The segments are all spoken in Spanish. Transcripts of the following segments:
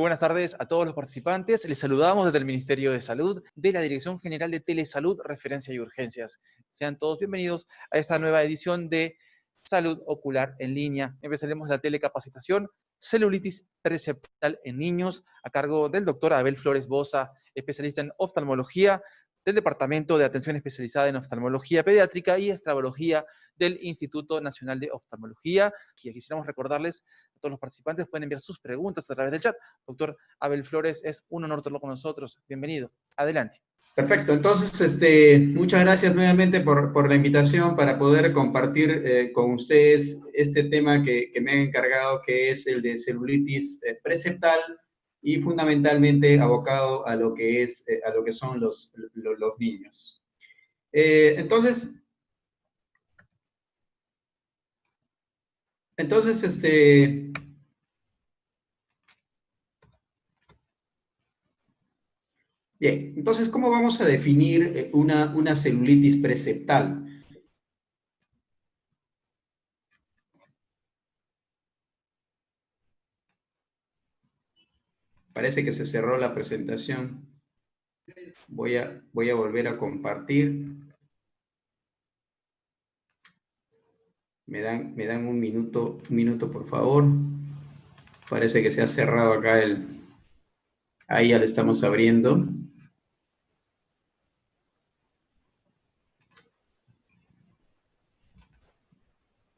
buenas tardes a todos los participantes. Les saludamos desde el Ministerio de Salud, de la Dirección General de Telesalud, Referencia y Urgencias. Sean todos bienvenidos a esta nueva edición de Salud Ocular en Línea. Empezaremos la telecapacitación Celulitis Preceptal en Niños, a cargo del doctor Abel Flores Boza, especialista en oftalmología del Departamento de Atención Especializada en Oftalmología Pediátrica y Estrabología del Instituto Nacional de Oftalmología. Y quisiéramos recordarles a todos los participantes pueden enviar sus preguntas a través del chat. Doctor Abel Flores, es un honor tenerlo con nosotros. Bienvenido. Adelante. Perfecto. Entonces, muchas gracias nuevamente por la invitación para poder compartir con ustedes este tema que me han encargado, que es el de celulitis preceptal y fundamentalmente abocado a lo que son los niños. Entonces, bien, entonces, ¿cómo vamos a definir una celulitis preceptal? Parece que se cerró la presentación. Voy a volver a compartir. Me dan un minuto, por favor. Parece que se ha cerrado acá Ahí ya le estamos abriendo.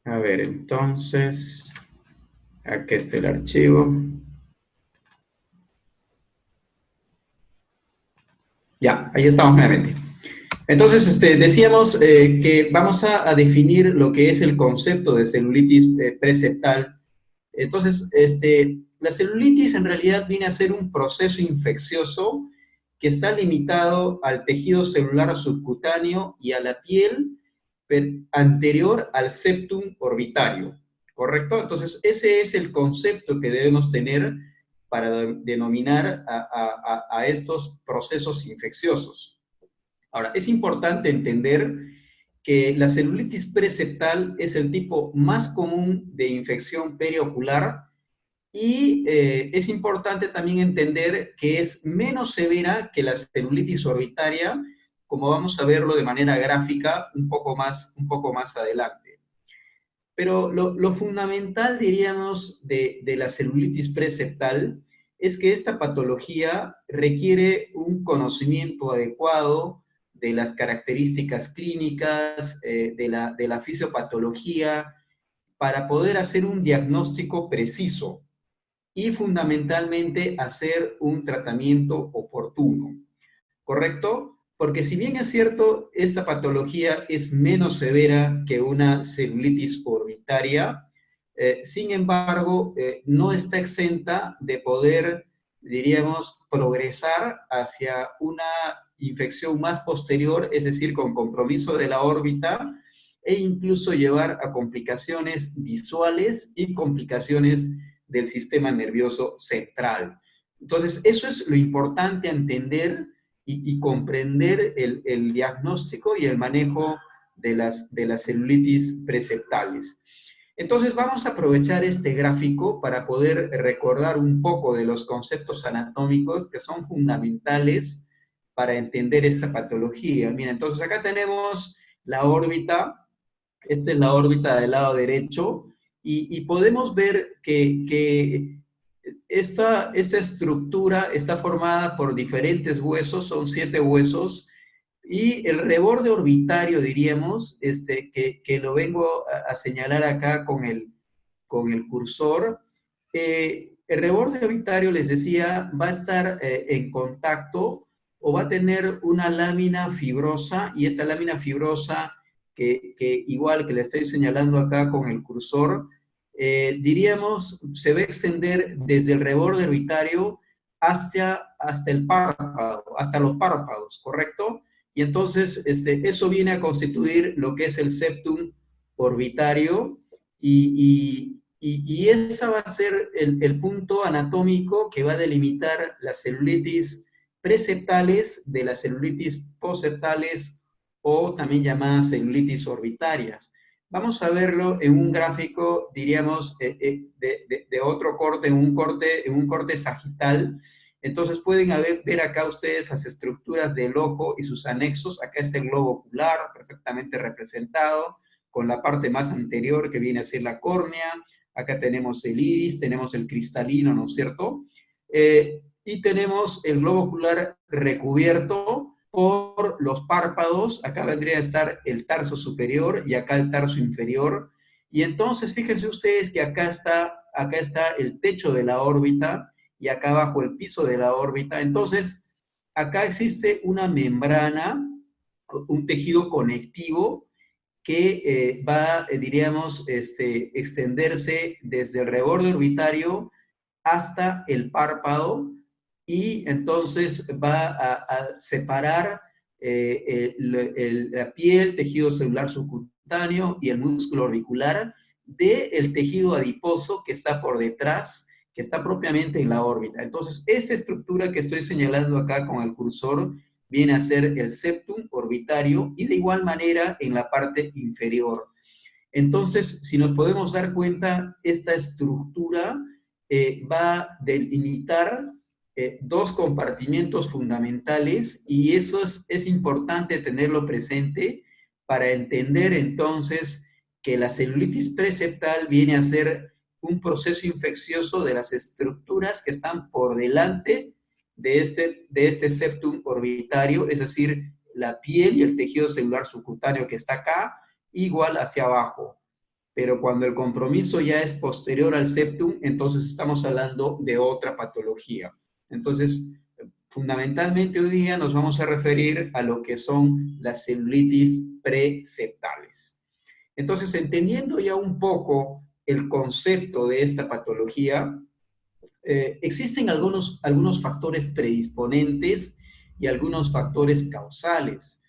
A ver, entonces, aquí está el archivo. Ya, ahí estamos nuevamente. Entonces, decíamos que vamos a definir lo que es el concepto de celulitis preceptal. Entonces, la celulitis en realidad viene a ser un proceso infeccioso que está limitado al tejido celular subcutáneo y a la piel anterior al septum orbitario, ¿correcto? Entonces, ese es el concepto que debemos tener para denominar a estos procesos infecciosos. Ahora, es importante entender que la celulitis preceptal es el tipo más común de infección periocular y es importante también entender que es menos severa que la celulitis orbitaria, como vamos a verlo de manera gráfica un poco más adelante. Pero lo fundamental, diríamos, de la celulitis preceptal es que esta patología requiere un conocimiento adecuado de las características clínicas, de la fisiopatología, para poder hacer un diagnóstico preciso y fundamentalmente hacer un tratamiento oportuno, ¿correcto? Porque si bien es cierto, esta patología es menos severa que una celulitis orbitaria, sin embargo, no está exenta de poder, diríamos, progresar hacia una infección más posterior, es decir, con compromiso de la órbita, e incluso llevar a complicaciones visuales y complicaciones del sistema nervioso central. Entonces, eso es lo importante a entender y comprender el diagnóstico y el manejo de las celulitis preceptales. Entonces, vamos a aprovechar este gráfico para poder recordar un poco de los conceptos anatómicos que son fundamentales para entender esta patología. Mira, entonces acá tenemos la órbita. Esta es la órbita del lado derecho, y podemos ver que esta estructura está formada por diferentes huesos, son 7 huesos, y el reborde orbitario, diríamos, que lo vengo a señalar acá con el cursor. El reborde orbitario, les decía, va a estar en contacto o va a tener una lámina fibrosa, y esta lámina fibrosa que igual que le estoy señalando acá con el cursor, diríamos, se va a extender desde el reborde orbitario hasta el párpado, hasta los párpados, ¿correcto? Y entonces eso viene a constituir lo que es el septum orbitario, y ese va a ser el punto anatómico que va a delimitar las celulitis preceptales de las celulitis posceptales, o también llamadas celulitis orbitarias. Vamos a verlo en un gráfico, diríamos, de otro corte, en un corte sagital. Entonces pueden ver acá ustedes las estructuras del ojo y sus anexos. Acá está el globo ocular, perfectamente representado, con la parte más anterior que viene a ser la córnea. Acá tenemos el iris, tenemos el cristalino, ¿no es cierto? Y tenemos el globo ocular recubierto por los párpados. Acá vendría a estar el tarso superior y acá el tarso inferior. Y entonces fíjense ustedes que acá está el techo de la órbita y acá abajo el piso de la órbita. Entonces, acá existe una membrana, un tejido conectivo que va, diríamos, extenderse desde el reborde orbitario hasta el párpado y entonces va a separar la piel, tejido celular subcutáneo y el músculo orbicular del tejido adiposo que está por detrás, que está propiamente en la órbita. Entonces, esa estructura que estoy señalando acá con el cursor viene a ser el septum orbitario y de igual manera en la parte inferior. Entonces, si nos podemos dar cuenta, esta estructura va a delimitar dos compartimientos fundamentales y eso es importante tenerlo presente para entender entonces que la celulitis preseptal viene a ser un proceso infeccioso de las estructuras que están por delante de este septum orbitario, es decir, la piel y el tejido celular subcutáneo que está acá, igual hacia abajo. Pero cuando el compromiso ya es posterior al septum, entonces estamos hablando de otra patología. Entonces, fundamentalmente hoy día nos vamos a referir a lo que son las celulitis preseptales. Entonces, entendiendo ya un poco el concepto de esta patología, existen algunos factores predisponentes y algunos factores causales.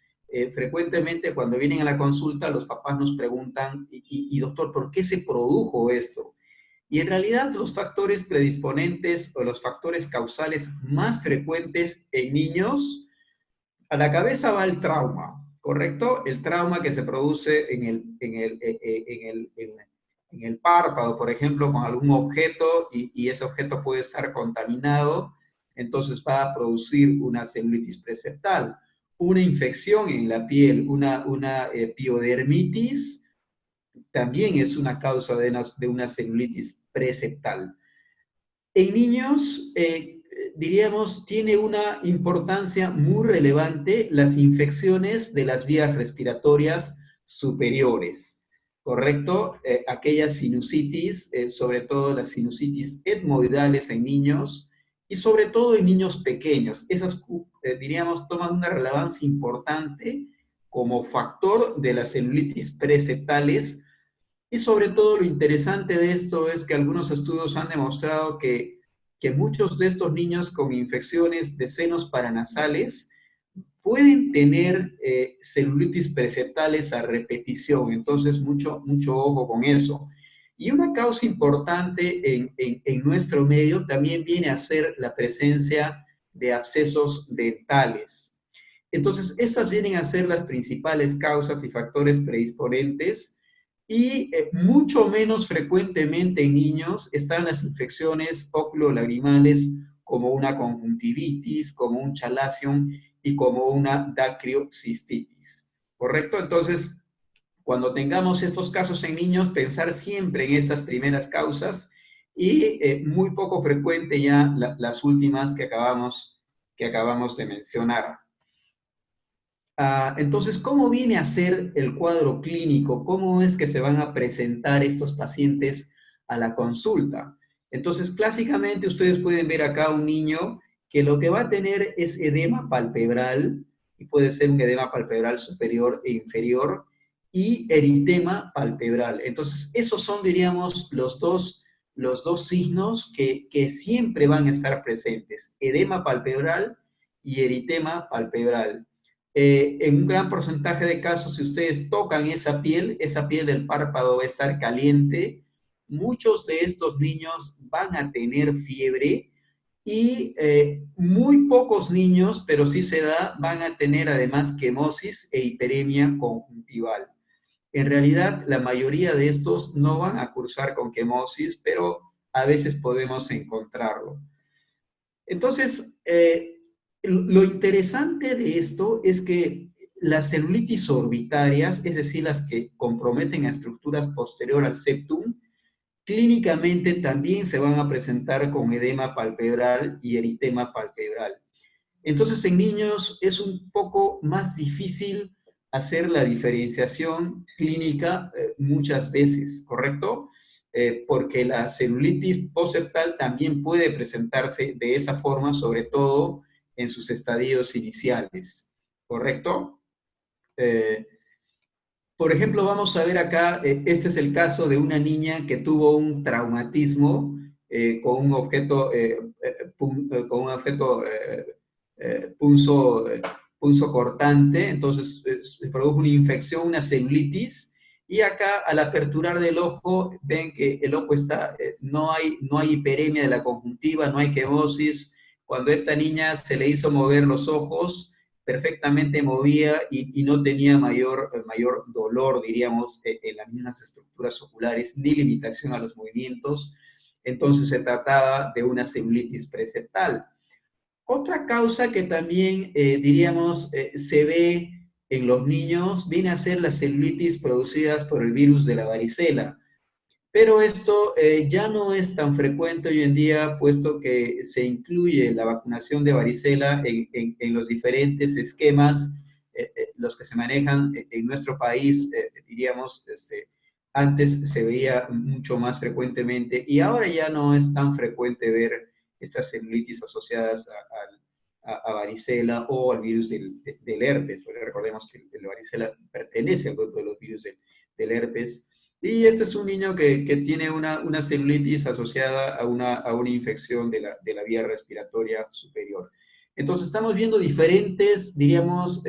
Frecuentemente cuando vienen a la consulta los papás nos preguntan, y doctor, ¿por qué se produjo esto? Y en realidad los factores predisponentes o los factores causales más frecuentes en niños, a la cabeza va el trauma, ¿correcto? El trauma que se produce en el párpado, por ejemplo, con algún objeto y ese objeto puede estar contaminado, entonces va a producir una celulitis preseptal. Una infección en la piel, una piodermitis, también es una causa de una celulitis preseptal. En niños, diríamos, tiene una importancia muy relevante las infecciones de las vías respiratorias superiores, ¿correcto? Aquellas sinusitis, sobre todo las sinusitis etmoidales en niños y sobre todo en niños pequeños. Esas, diríamos, toman una relevancia importante como factor de las celulitis preseptales. Y sobre todo lo interesante de esto es que algunos estudios han demostrado que muchos de estos niños con infecciones de senos paranasales pueden tener celulitis preseptales a repetición. Entonces, mucho ojo con eso. Y una causa importante en nuestro medio también viene a ser la presencia de abscesos dentales. Entonces, estas vienen a ser las principales causas y factores predisponentes y mucho menos frecuentemente en niños están las infecciones oculolagrimales como una conjuntivitis, como un chalazion y como una dacriocistitis. ¿Correcto? Entonces, cuando tengamos estos casos en niños, pensar siempre en estas primeras causas y muy poco frecuente ya las últimas que acabamos de mencionar. Entonces, ¿cómo viene a ser el cuadro clínico? ¿Cómo es que se van a presentar estos pacientes a la consulta? Entonces, clásicamente ustedes pueden ver acá un niño que lo que va a tener es edema palpebral, y puede ser un edema palpebral superior e inferior, y eritema palpebral. Entonces, esos son, diríamos, los dos signos que siempre van a estar presentes, edema palpebral y eritema palpebral. En un gran porcentaje de casos, si ustedes tocan esa piel del párpado va a estar caliente. Muchos de estos niños van a tener fiebre y muy pocos niños, pero sí se da, van a tener además quemosis e hiperemia conjuntival. en realidad la mayoría de estos no van a cursar con quimosis, pero a veces podemos encontrarlo. Entonces, lo interesante de esto es que las celulitis orbitarias, es decir, las que comprometen a estructuras posterior al septum, clínicamente también se van a presentar con edema palpebral y eritema palpebral. Entonces, en niños es un poco más difícil hacer la diferenciación clínica muchas veces, ¿correcto? Porque la celulitis postseptal también puede presentarse de esa forma, sobre todo en sus estadios iniciales, ¿correcto? Eh, por ejemplo, vamos a ver acá, este es el caso de una niña que tuvo un traumatismo con un objeto, punzo, punzo cortante, entonces se produjo una infección, una celulitis, y acá al aperturar del ojo ven que el ojo está, no hay hiperemia de la conjuntiva, no hay quemosis. Cuando a esta niña se le hizo mover los ojos, perfectamente movía y no tenía mayor dolor, diríamos, en las mismas estructuras oculares, ni limitación a los movimientos. Entonces se trataba de una celulitis preseptal. Otra causa que también, diríamos, se ve en los niños viene a ser las celulitis producidas por el virus de la varicela. Pero esto ya no es tan frecuente hoy en día, puesto que se incluye la vacunación de varicela en los diferentes esquemas, los que se manejan en nuestro país, diríamos, antes se veía mucho más frecuentemente y ahora ya no es tan frecuente ver estas celulitis asociadas a varicela o al virus del herpes, porque recordemos que la varicela pertenece al grupo de los virus del herpes. Y este es un niño que tiene una celulitis asociada a una infección de la vía respiratoria superior. Entonces estamos viendo diferentes, diríamos,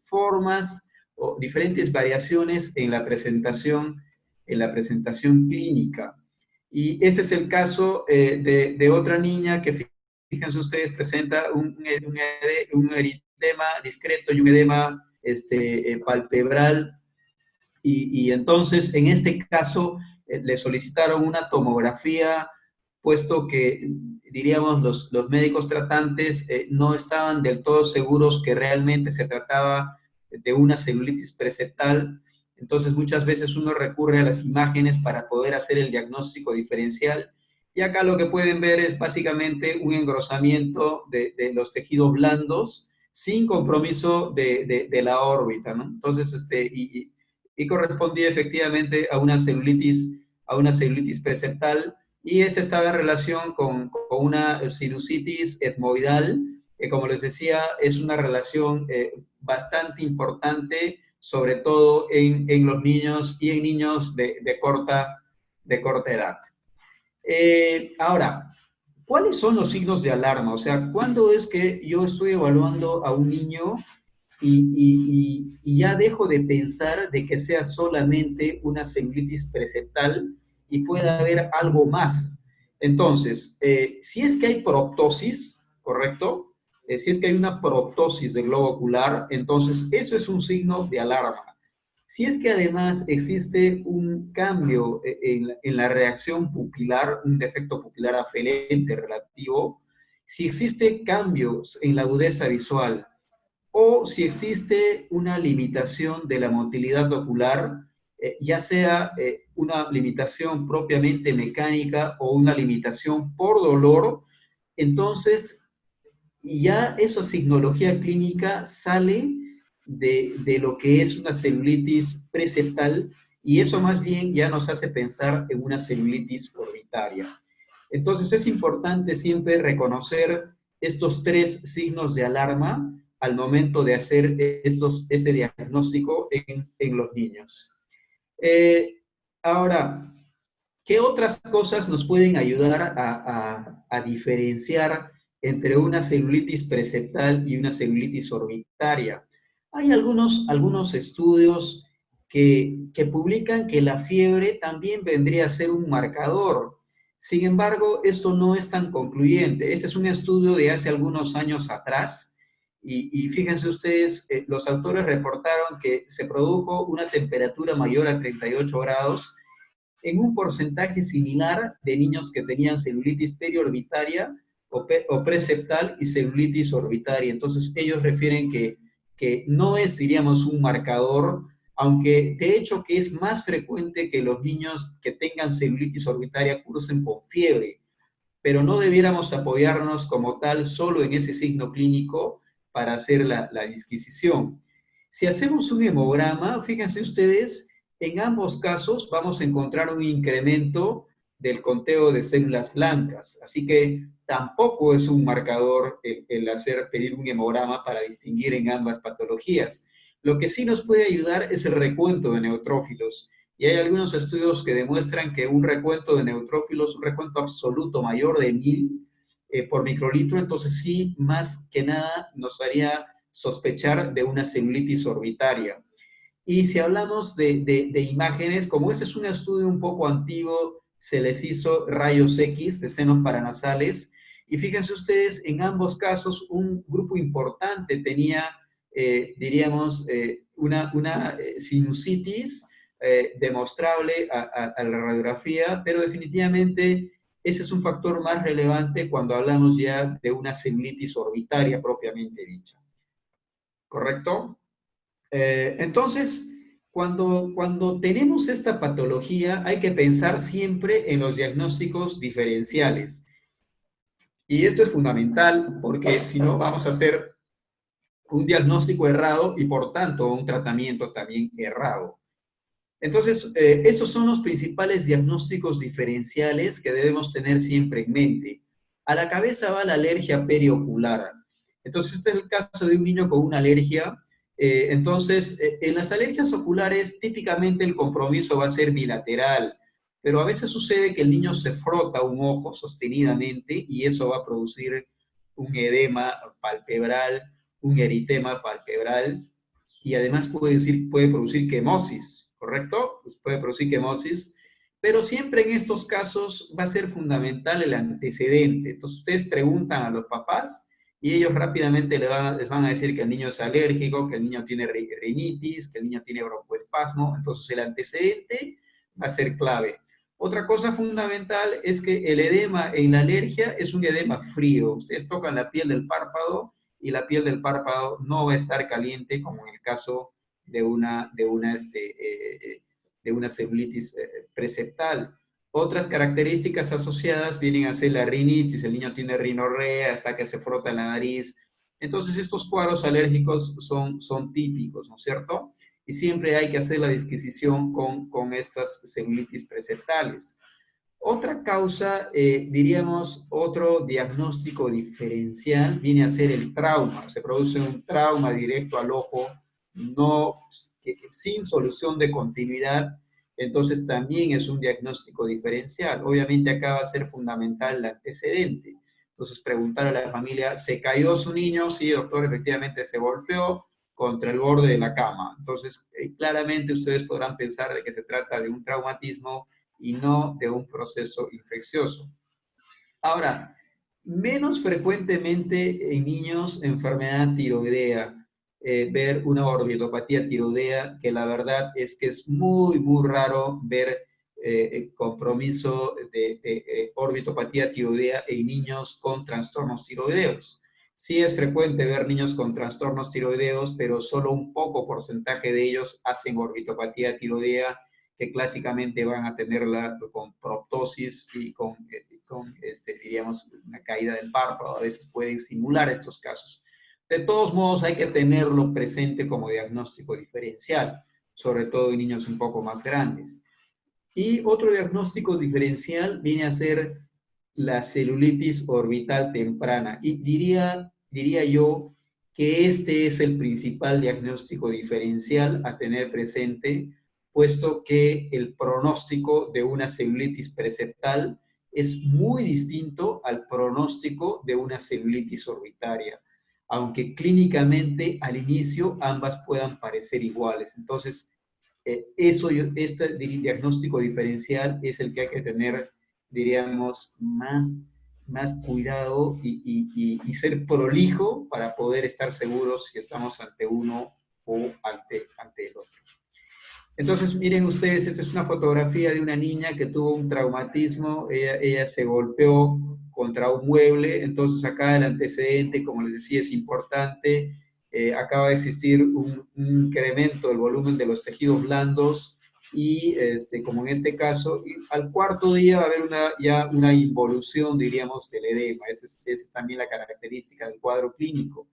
formas o diferentes variaciones en la presentación clínica. Y ese es el caso de otra niña que, fíjense ustedes, presenta un eritema discreto y un edema palpebral y entonces, en este caso, le solicitaron una tomografía, puesto que, diríamos, los médicos tratantes no estaban del todo seguros que realmente se trataba de una celulitis preseptal. Entonces, muchas veces uno recurre a las imágenes para poder hacer el diagnóstico diferencial. Y acá lo que pueden ver es básicamente un engrosamiento de los tejidos blandos sin compromiso de la órbita, ¿no? Entonces, y correspondía efectivamente a una celulitis preseptal, y esa estaba en relación con una sinusitis etmoidal, que como les decía, es una relación bastante importante, sobre todo en los niños y en niños de corta edad. Ahora, ¿cuáles son los signos de alarma? O sea, ¿cuándo es que yo estoy evaluando a un niño y ya dejo de pensar de que sea solamente una celulitis preseptal y pueda haber algo más? Entonces, si es que hay proptosis, ¿correcto? Si es que hay una proptosis del globo ocular, entonces eso es un signo de alarma. Si es que además existe un cambio en la reacción pupilar, un defecto pupilar afelente relativo, si existe cambios en la agudeza visual, o si existe una limitación de la motilidad ocular, ya sea una limitación propiamente mecánica o una limitación por dolor, entonces ya esa signología clínica sale de lo que es una celulitis preseptal, y eso más bien ya nos hace pensar en una celulitis orbitaria. Entonces es importante siempre reconocer estos tres signos de alarma al momento de hacer este diagnóstico en los niños. Ahora, ¿qué otras cosas nos pueden ayudar a diferenciar entre una celulitis preseptal y una celulitis orbitaria? Hay algunos estudios que publican que la fiebre también vendría a ser un marcador. Sin embargo, esto no es tan concluyente. Ese es un estudio de hace algunos años atrás, Y fíjense ustedes, los autores reportaron que se produjo una temperatura mayor a 38 grados en un porcentaje similar de niños que tenían celulitis periorbitaria o preseptal y celulitis orbitaria. Entonces ellos refieren que no es, diríamos, un marcador, aunque de hecho que es más frecuente que los niños que tengan celulitis orbitaria cursen con fiebre, pero no debiéramos apoyarnos como tal solo en ese signo clínico para hacer la disquisición. Si hacemos un hemograma, fíjense ustedes, en ambos casos vamos a encontrar un incremento del conteo de células blancas, así que tampoco es un marcador el pedir un hemograma para distinguir en ambas patologías. Lo que sí nos puede ayudar es el recuento de neutrófilos. Y hay algunos estudios que demuestran que un recuento de neutrófilos, un recuento absoluto mayor de 1000 por microlitro, entonces sí, más que nada nos haría sospechar de una celulitis orbitaria. Y si hablamos de imágenes, como este es un estudio un poco antiguo, se les hizo rayos X de senos paranasales, y fíjense ustedes, en ambos casos un grupo importante tenía, diríamos, una sinusitis demostrable a la radiografía, pero definitivamente ese es un factor más relevante cuando hablamos ya de una celulitis orbitaria propiamente dicha. ¿Correcto? Entonces, cuando tenemos esta patología, hay que pensar siempre en los diagnósticos diferenciales. Y esto es fundamental porque si no vamos a hacer un diagnóstico errado y por tanto un tratamiento también errado. Entonces, esos son los principales diagnósticos diferenciales que debemos tener siempre en mente. A la cabeza va la alergia periocular. Entonces, este es el caso de un niño con una alergia. Entonces, en las alergias oculares, típicamente el compromiso va a ser bilateral, pero a veces sucede que el niño se frota un ojo sostenidamente y eso va a producir un edema palpebral, un eritema palpebral, y además puede producir quemosis, ¿correcto? Pues puede producir quemosis, pero siempre en estos casos va a ser fundamental el antecedente. Entonces ustedes preguntan a los papás y ellos rápidamente les van a decir que el niño es alérgico, que el niño tiene rinitis, que el niño tiene broncoespasmo. Entonces el antecedente va a ser clave. Otra cosa fundamental es que el edema en la alergia es un edema frío. Ustedes tocan la piel del párpado y la piel del párpado no va a estar caliente como en el caso de una celulitis preseptal. Otras características asociadas vienen a ser la rinitis, el niño tiene rinorrea hasta que se frota la nariz. Entonces estos cuadros alérgicos son típicos, ¿no es cierto? Y siempre hay que hacer la disquisición con estas celulitis preseptales. Otra causa, diríamos, otro diagnóstico diferencial viene a ser el trauma. Se produce un trauma directo al ojo, sin solución de continuidad, entonces también es un diagnóstico diferencial. Obviamente acá va a ser fundamental el antecedente. Entonces preguntar a la familia, ¿se cayó su niño? Sí, doctor, efectivamente se golpeó contra el borde de la cama. Entonces, claramente ustedes podrán pensar de que se trata de un traumatismo y no de un proceso infeccioso. Ahora, menos frecuentemente en niños enfermedad tiroidea, ver una orbitopatía tiroidea, que la verdad es que es muy, muy raro ver compromiso de orbitopatía tiroidea en niños con trastornos tiroideos. Sí es frecuente ver niños con trastornos tiroideos, pero solo un poco porcentaje de ellos hacen orbitopatía tiroidea, que clásicamente van a tenerla con proptosis y diríamos, una caída del párpado. A veces pueden simular estos casos. De todos modos, hay que tenerlo presente como diagnóstico diferencial, sobre todo en niños un poco más grandes. Y otro diagnóstico diferencial viene a ser la celulitis orbital temprana. Y diría yo que este es el principal diagnóstico diferencial a tener presente, puesto que el pronóstico de una celulitis preseptal es muy distinto al pronóstico de una celulitis orbitaria, aunque clínicamente al inicio ambas puedan parecer iguales. Entonces, este diagnóstico diferencial es el que hay que tener, diríamos, más cuidado y ser prolijo para poder estar seguros si estamos ante uno o ante el otro. Entonces, miren ustedes, esta es una fotografía de una niña que tuvo un traumatismo, ella se golpeó contra un mueble, entonces acá el antecedente, como les decía, es importante, acaba de existir un incremento del volumen de los tejidos blandos y, como en este caso, al cuarto día va a haber ya una involución, diríamos, del edema. Esa es también la característica del cuadro clínico.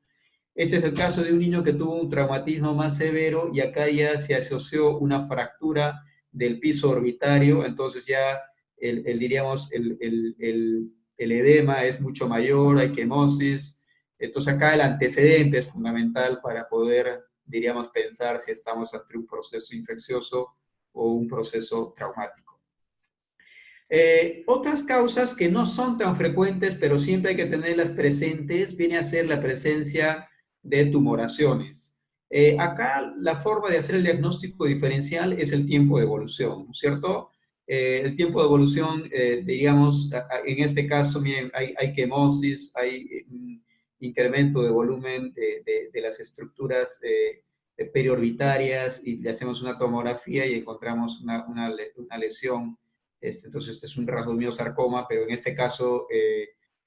Este es el caso de un niño que tuvo un traumatismo más severo y acá ya se asoció una fractura del piso orbitario, entonces ya diríamos, el edema es mucho mayor, hay quemosis, entonces acá el antecedente es fundamental para poder, diríamos, pensar si estamos ante un proceso infeccioso o un proceso traumático. Otras causas que no son tan frecuentes, pero siempre hay que tenerlas presentes, viene a ser la presencia de tumoraciones. Acá la forma de hacer el diagnóstico diferencial es el tiempo de evolución, ¿no es cierto? El tiempo de evolución, digamos, en este caso, miren, hay quemosis, hay incremento de volumen de las estructuras periorbitarias y le hacemos una tomografía y encontramos una lesión. Entonces, este es un rasgomiosarcoma, pero en este caso,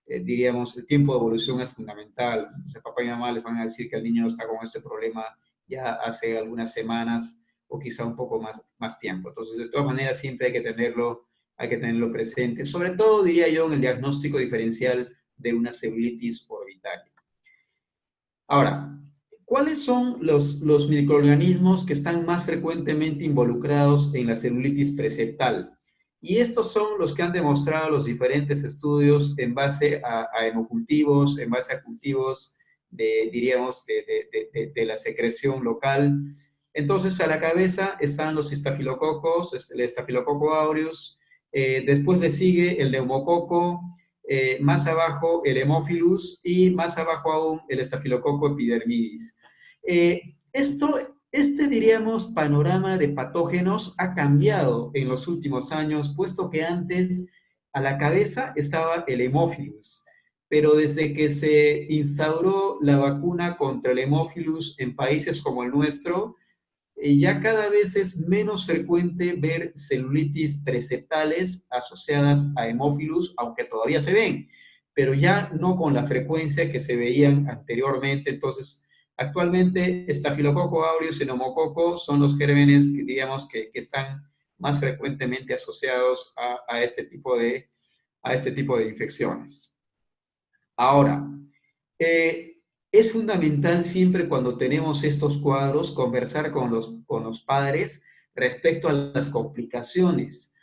diríamos, el tiempo de evolución es fundamental. O sea, papá y mamá les van a decir que el niño está con este problema ya hace algunas semanas o quizá un poco más tiempo. Entonces, de todas maneras, siempre hay que tenerlo presente, sobre todo, diría yo, en el diagnóstico diferencial de una celulitis orbitaria. Ahora, ¿cuáles son los microorganismos que están más frecuentemente involucrados en la celulitis preseptal? Y estos son los que han demostrado los diferentes estudios en base a hemocultivos, en base a cultivos diríamos, de la secreción local. Entonces, a la cabeza están los estafilococos, el estafilococo aureus, después le sigue el neumococo, más abajo el Haemophilus y más abajo aún el Staphylococcus epidermidis. Diríamos, panorama de patógenos ha cambiado en los últimos años, puesto que antes a la cabeza estaba el Haemophilus, pero desde que se instauró la vacuna contra el Haemophilus en países como el nuestro, ya cada vez es menos frecuente ver celulitis preseptales asociadas a hemófilos, aunque todavía se ven, pero ya no con la frecuencia que se veían anteriormente. Entonces, actualmente, Staphylococcus aureus y neumococo son los gérmenes que, digamos, que están más frecuentemente asociados a este tipo de infecciones. Ahora, es fundamental siempre cuando tenemos estos cuadros conversar con los padres respecto a las complicaciones.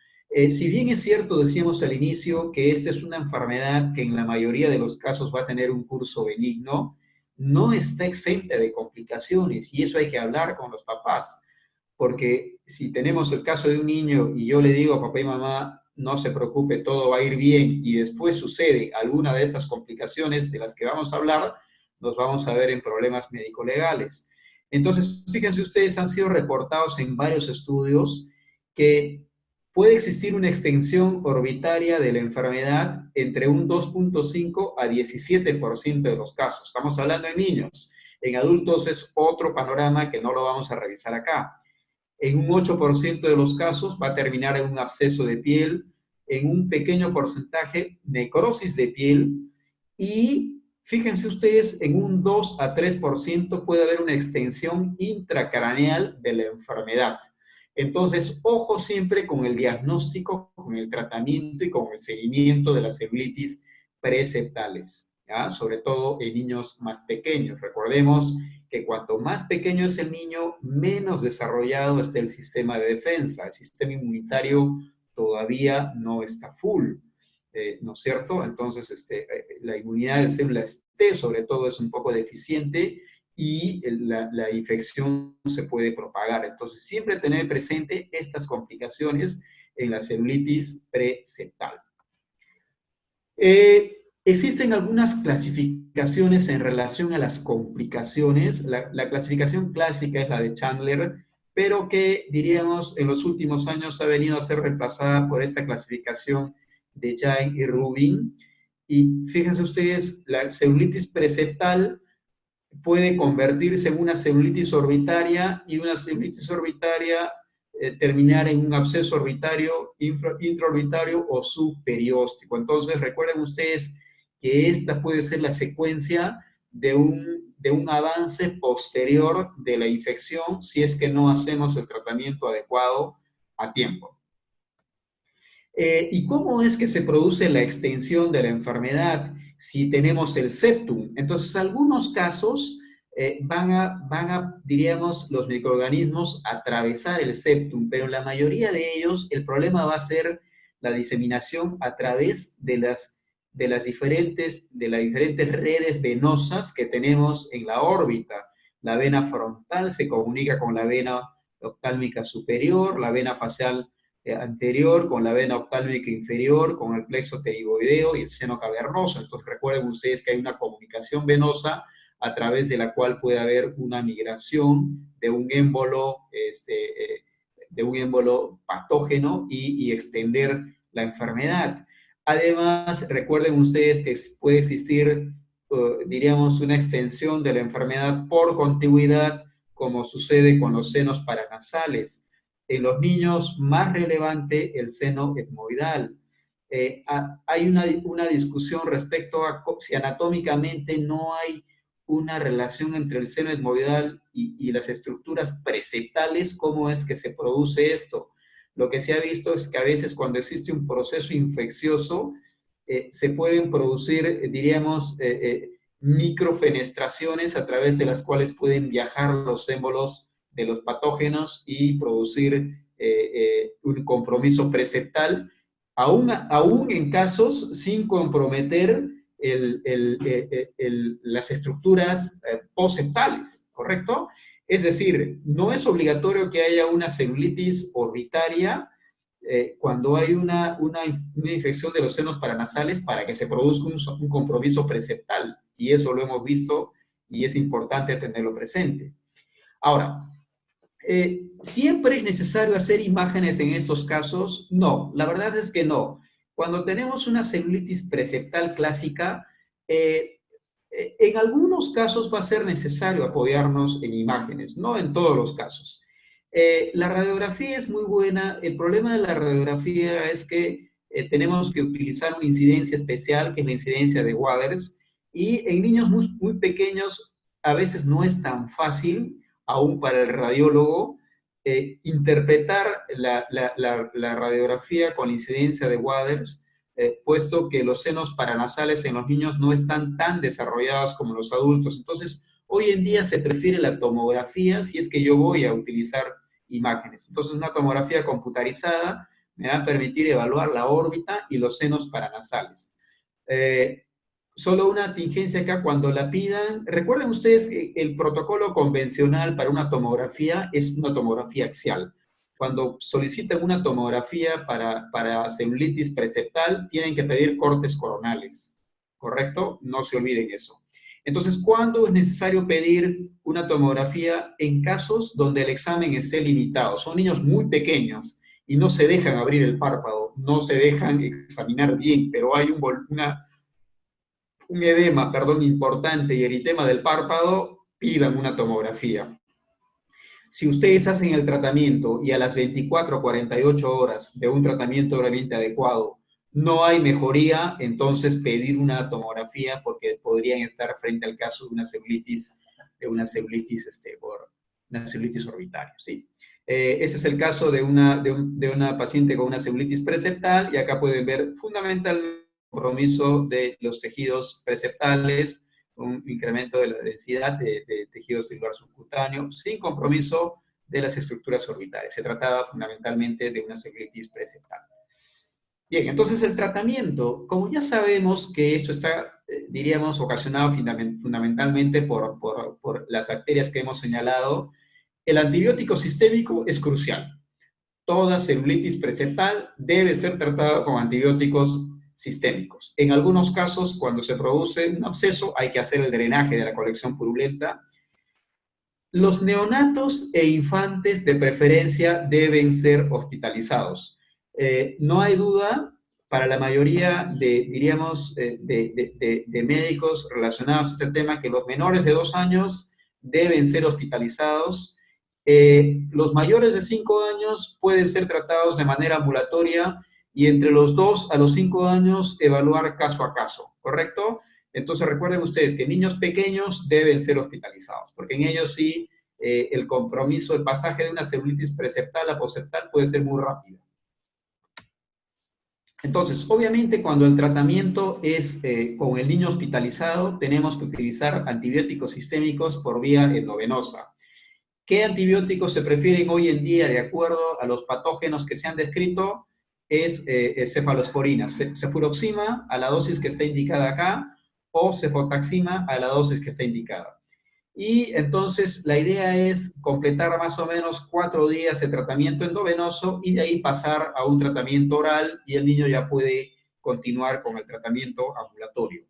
Si bien es cierto, decíamos al inicio que esta es una enfermedad que en la mayoría de los casos va a tener un curso benigno, no está exenta de complicaciones y eso hay que hablar con los papás, porque si tenemos el caso de un niño y yo le digo a papá y mamá, no se preocupe, todo va a ir bien, y después sucede alguna de estas complicaciones de las que vamos a hablar, nos vamos a ver en problemas médico-legales. Entonces, fíjense ustedes, han sido reportados en varios estudios que puede existir una extensión orbitaria de la enfermedad entre un 2.5 a 17% de los casos. Estamos hablando de niños. En adultos es otro panorama que no lo vamos a revisar acá. En un 8% de los casos va a terminar en un absceso de piel, en un pequeño porcentaje necrosis de piel y fíjense ustedes, en un 2 a 3% puede haber una extensión intracraneal de la enfermedad. Entonces, ojo siempre con el diagnóstico, con el tratamiento y con el seguimiento de las celulitis preseptales, ¿ya? Sobre todo en niños más pequeños. Recordemos que cuanto más pequeño es el niño, menos desarrollado está el sistema de defensa. El sistema inmunitario todavía no está full, ¿no es cierto? Entonces, la inmunidad de células T, sobre todo, es un poco deficiente y la infección se puede propagar. Entonces, siempre tener presente estas complicaciones en la celulitis preseptal. Existen algunas clasificaciones en relación a las complicaciones. La clasificación clásica es la de Chandler, pero que, diríamos, en los últimos años ha venido a ser reemplazada por esta clasificación de Jain y Rubin. Y fíjense ustedes, la celulitis preseptal puede convertirse en una celulitis orbitaria y una celulitis orbitaria terminar en un absceso orbitario, intraorbitario o subperióstico. Entonces, recuerden ustedes que esta puede ser la secuencia de un avance posterior de la infección si es que no hacemos el tratamiento adecuado a tiempo. ¿Y cómo es que se produce la extensión de la enfermedad si tenemos el septum? Entonces, algunos casos diríamos, los microorganismos atravesar el septum, pero la mayoría de ellos, el problema va a ser la diseminación a través de las diferentes redes venosas que tenemos en la órbita. La vena frontal se comunica con la vena oftálmica superior, la vena facial anterior, con la vena oftálmica inferior, con el plexo pterigoideo y el seno cavernoso. Entonces recuerden ustedes que hay una comunicación venosa a través de la cual puede haber una migración de un émbolo, patógeno y extender la enfermedad. Además, recuerden ustedes que puede existir, diríamos, una extensión de la enfermedad por contigüidad, como sucede con los senos paranasales. En los niños, más relevante el seno etmoidal. Hay una discusión respecto a si anatómicamente no hay una relación entre el seno etmoidal y las estructuras preseptales, cómo es que se produce esto. Lo que se ha visto es que a veces cuando existe un proceso infeccioso, se pueden producir, diríamos, microfenestraciones a través de las cuales pueden viajar los émbolos de los patógenos y producir un compromiso preseptal, aún en casos sin comprometer las estructuras poseptales, ¿correcto? Es decir, no es obligatorio que haya una celulitis orbitaria cuando hay una infección de los senos paranasales para que se produzca un compromiso preseptal. Y eso lo hemos visto y es importante tenerlo presente. Ahora, ¿siempre es necesario hacer imágenes en estos casos? No, la verdad es que no. Cuando tenemos una celulitis preseptal clásica, en algunos casos va a ser necesario apoyarnos en imágenes, no en todos los casos. La radiografía es muy buena. El problema de la radiografía es que tenemos que utilizar una incidencia especial, que es la incidencia de Waters, y en niños muy, muy pequeños a veces no es tan fácil, aún para el radiólogo, interpretar la radiografía con la incidencia de Waters, puesto que los senos paranasales en los niños no están tan desarrollados como los adultos. Entonces, hoy en día se prefiere la tomografía si es que yo voy a utilizar imágenes. Entonces, una tomografía computarizada me va a permitir evaluar la órbita y los senos paranasales. Solo una tingencia acá, cuando la pidan, recuerden ustedes que el protocolo convencional para una tomografía es una tomografía axial. Cuando solicitan una tomografía para celulitis preseptal, tienen que pedir cortes coronales, ¿correcto? No se olviden eso. Entonces, ¿cuándo es necesario pedir una tomografía? En casos donde el examen esté limitado. Son niños muy pequeños y no se dejan abrir el párpado, no se dejan examinar bien, pero hay un edema, importante y eritema del párpado, pidan una tomografía. Si ustedes hacen el tratamiento y a las 24 o 48 horas de un tratamiento realmente adecuado no hay mejoría, entonces pedir una tomografía porque podrían estar frente al caso de una celulitis orbitaria, ¿sí? Ese es el caso de una paciente con una celulitis preseptal, y acá pueden ver fundamentalmente el compromiso de los tejidos preseptales, un incremento de la densidad de tejido celular subcutáneo, sin compromiso de las estructuras orbitales. Se trataba fundamentalmente de una celulitis preseptal. Bien, entonces el tratamiento, como ya sabemos que esto está, diríamos, ocasionado fundamentalmente por las bacterias que hemos señalado, el antibiótico sistémico es crucial. Toda celulitis preseptal debe ser tratada con antibióticos sistémicos. En algunos casos, cuando se produce un absceso, hay que hacer el drenaje de la colección purulenta. Los neonatos e infantes de preferencia deben ser hospitalizados. No hay duda para la mayoría de, diríamos, de médicos relacionados a este tema, que los menores de 2 años deben ser hospitalizados. Los mayores de 5 años pueden ser tratados de manera ambulatoria y entre los 2 a los 5 años evaluar caso a caso, ¿correcto? Entonces recuerden ustedes que niños pequeños deben ser hospitalizados, porque en ellos sí el compromiso, el pasaje de una celulitis preseptal a poseptal puede ser muy rápido. Entonces, obviamente, cuando el tratamiento es con el niño hospitalizado, tenemos que utilizar antibióticos sistémicos por vía endovenosa. ¿Qué antibióticos se prefieren hoy en día de acuerdo a los patógenos que se han descrito? Es cefalosporina, cefuroxima a la dosis que está indicada acá, o cefotaxima a la dosis que está indicada. Y entonces la idea es completar más o menos 4 días de tratamiento endovenoso y de ahí pasar a un tratamiento oral y el niño ya puede continuar con el tratamiento ambulatorio.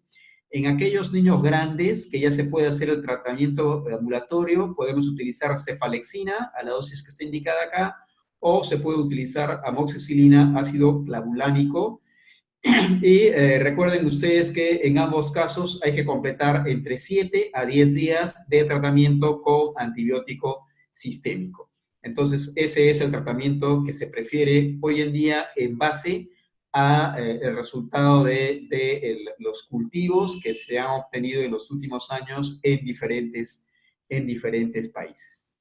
En aquellos niños grandes que ya se puede hacer el tratamiento ambulatorio, podemos utilizar cefalexina a la dosis que está indicada acá, o se puede utilizar amoxicilina, ácido clavulánico. Y recuerden ustedes que en ambos casos hay que completar entre 7 a 10 días de tratamiento con antibiótico sistémico. Entonces, ese es el tratamiento que se prefiere hoy en día en base a el resultado de los cultivos que se han obtenido en los últimos años en diferentes países.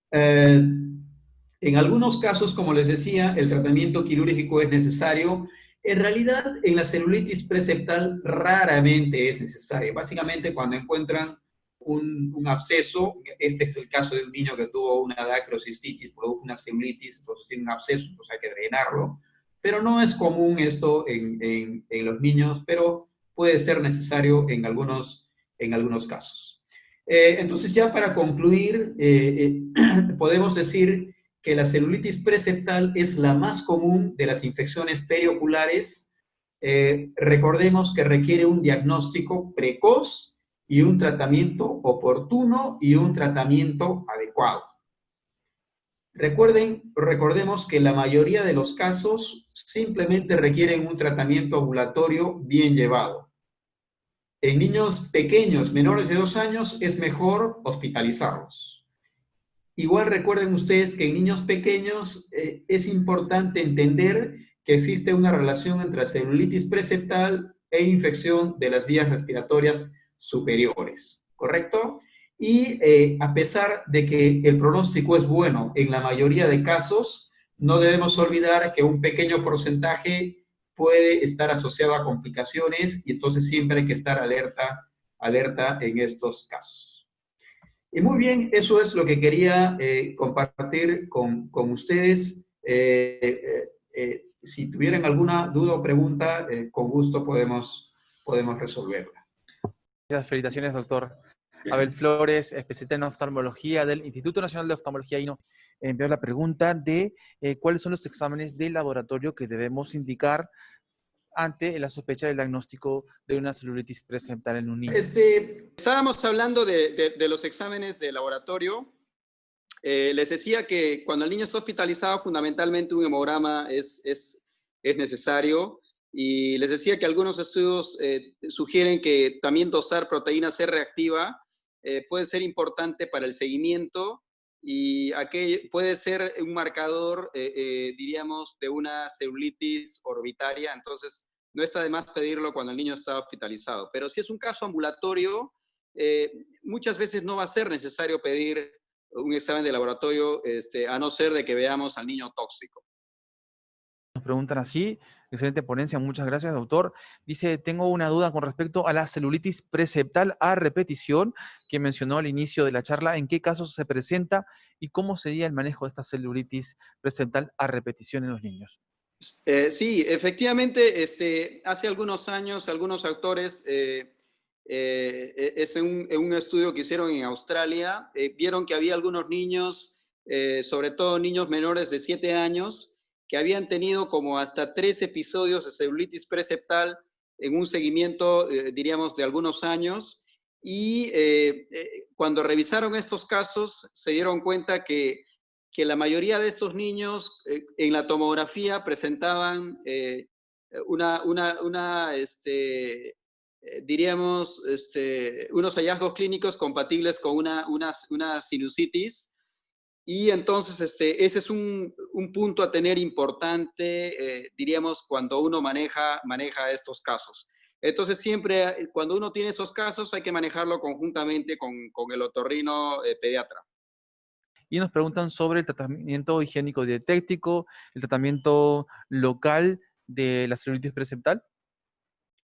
En algunos casos, como les decía, el tratamiento quirúrgico es necesario. En realidad, en la celulitis preseptal raramente es necesario. Básicamente, cuando encuentran un absceso, este es el caso de un niño que tuvo una dacrocistitis, produjo una celulitis, entonces tiene un absceso, entonces hay que drenarlo. Pero no es común esto en los niños, pero puede ser necesario en algunos casos. Entonces, ya para concluir, podemos decir que la celulitis preseptal es la más común de las infecciones perioculares. Recordemos que requiere un diagnóstico precoz y un tratamiento oportuno y un tratamiento adecuado. Recordemos que la mayoría de los casos simplemente requieren un tratamiento ambulatorio bien llevado. En niños pequeños, menores de 2 años, es mejor hospitalizarlos. Igual recuerden ustedes que en niños pequeños es importante entender que existe una relación entre celulitis preseptal e infección de las vías respiratorias superiores, ¿correcto? Y a pesar de que el pronóstico es bueno en la mayoría de casos, no debemos olvidar que un pequeño porcentaje puede estar asociado a complicaciones y entonces siempre hay que estar alerta en estos casos. Y muy bien, eso es lo que quería compartir con ustedes. Si tuvieran alguna duda o pregunta, con gusto podemos resolverla. Muchas felicitaciones, doctor Abel Flores, especialista en oftalmología del Instituto Nacional de Oftalmología INO. Envió la pregunta de cuáles son los exámenes de laboratorio que debemos indicar ante la sospecha del diagnóstico de una celulitis preseptal en un niño. Estábamos hablando de los exámenes de laboratorio. Les decía que cuando el niño está hospitalizado, fundamentalmente un hemograma es necesario. Y les decía que algunos estudios sugieren que también dosar proteína C reactiva puede ser importante para el seguimiento y puede ser un marcador, diríamos, de una celulitis orbitaria. Entonces, no está de más pedirlo cuando el niño está hospitalizado. Pero si es un caso ambulatorio, muchas veces no va a ser necesario pedir un examen de laboratorio, a no ser de que veamos al niño tóxico. Nos preguntan así, excelente ponencia, muchas gracias, doctor. Dice, tengo una duda con respecto a la celulitis preseptal a repetición que mencionó al inicio de la charla. ¿En qué casos se presenta y cómo sería el manejo de esta celulitis preseptal a repetición en los niños? Sí, efectivamente, hace algunos años, algunos autores, en un estudio que hicieron en Australia, vieron que había algunos niños, sobre todo niños menores de 7 años, que habían tenido como hasta 3 episodios de celulitis preseptal en un seguimiento, diríamos, de algunos años. Y cuando revisaron estos casos, se dieron cuenta que la mayoría de estos niños en la tomografía presentaban diríamos, unos hallazgos clínicos compatibles con una sinusitis. Y entonces ese es un punto a tener importante, diríamos, cuando uno maneja estos casos. Entonces siempre, cuando uno tiene esos casos, hay que manejarlo conjuntamente con el otorrino pediatra. Y nos preguntan sobre el tratamiento higiénico dietético, el tratamiento local de la celulitis preceptal.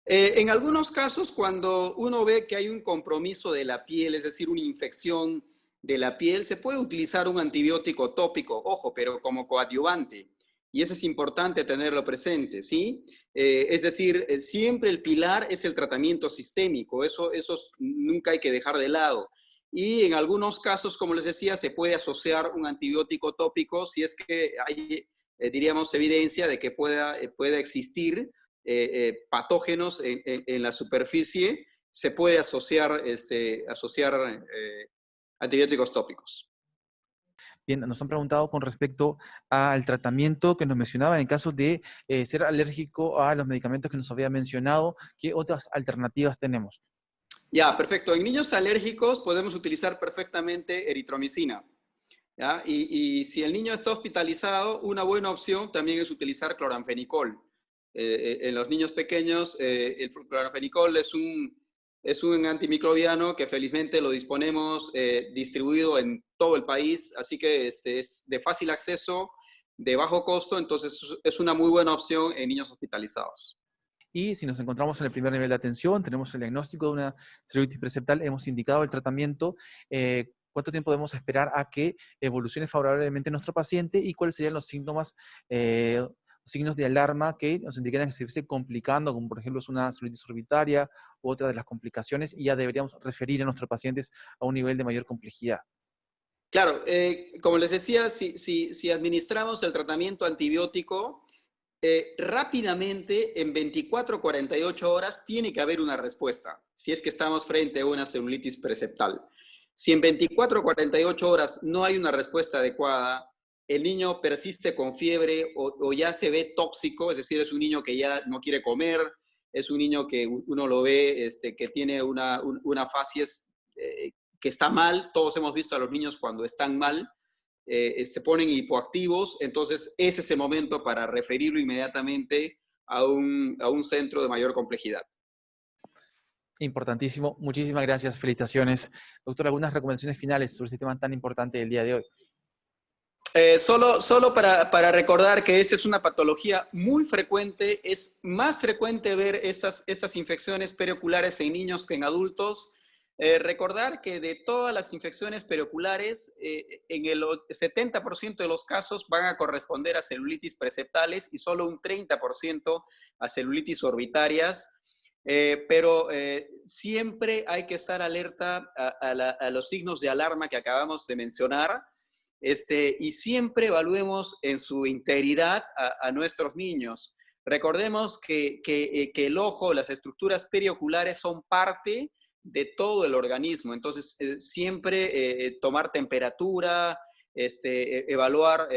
En algunos casos, cuando uno ve que hay un compromiso de la piel, es decir, una infección de la piel, se puede utilizar un antibiótico tópico, ojo, pero como coadyuvante. Y eso es importante tenerlo presente, ¿sí? Es decir, siempre el pilar es el tratamiento sistémico, eso nunca hay que dejar de lado. Y en algunos casos, como les decía, se puede asociar un antibiótico tópico si es que hay, diríamos, evidencia de que pueda existir patógenos en la superficie, se puede asociar antibióticos tópicos. Bien, nos han preguntado con respecto al tratamiento que nos mencionaba en el caso de ser alérgico a los medicamentos que nos había mencionado. ¿Qué otras alternativas tenemos? Ya, perfecto. En niños alérgicos podemos utilizar perfectamente eritromicina. ¿Ya? Y si el niño está hospitalizado, una buena opción también es utilizar cloranfenicol. En los niños pequeños, el cloranfenicol es un antimicrobiano que felizmente lo disponemos distribuido en todo el país, así que es de fácil acceso, de bajo costo, entonces es una muy buena opción en niños hospitalizados. Y si nos encontramos en el primer nivel de atención, tenemos el diagnóstico de una celulitis preceptal, hemos indicado el tratamiento, ¿cuánto tiempo debemos esperar a que evolucione favorablemente nuestro paciente y cuáles serían los síntomas, signos de alarma que nos indican que se esté complicando, como por ejemplo es una celulitis orbitaria u otra de las complicaciones, y ya deberíamos referir a nuestros pacientes a un nivel de mayor complejidad? Claro, como les decía, si administramos el tratamiento antibiótico, rápidamente, en 24 o 48 horas, tiene que haber una respuesta, si es que estamos frente a una celulitis preceptal. Si en 24 o 48 horas no hay una respuesta adecuada, el niño persiste con fiebre o ya se ve tóxico, es decir, es un niño que ya no quiere comer, es un niño que uno lo ve que tiene una facies que está mal. Todos hemos visto a los niños cuando están mal, se ponen hipoactivos, entonces es ese momento para referirlo inmediatamente a un centro de mayor complejidad. Importantísimo. Muchísimas gracias. Felicitaciones. Doctor, algunas recomendaciones finales sobre este tema tan importante del día de hoy. Solo para recordar que esta es una patología muy frecuente, es más frecuente ver estas infecciones perioculares en niños que en adultos. Recordar que de todas las infecciones perioculares, en el 70% de los casos van a corresponder a celulitis preceptales y solo un 30% a celulitis orbitarias. Pero siempre hay que estar alerta a los signos de alarma que acabamos de mencionar. Y siempre evaluemos en su integridad a nuestros niños. Recordemos que el ojo, las estructuras perioculares son parte de todo el organismo. Entonces, siempre tomar temperatura, evaluar,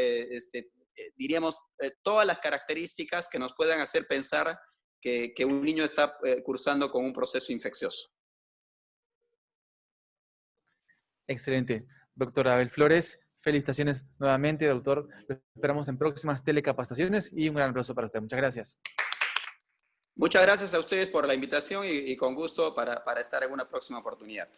diríamos, todas las características que nos puedan hacer pensar que un niño está cursando con un proceso infeccioso. Excelente. Doctor Abel Flores, felicitaciones nuevamente, doctor. Lo esperamos en próximas telecapacitaciones y un gran aplauso para usted. Muchas gracias. Muchas gracias a ustedes por la invitación y con gusto para estar en una próxima oportunidad.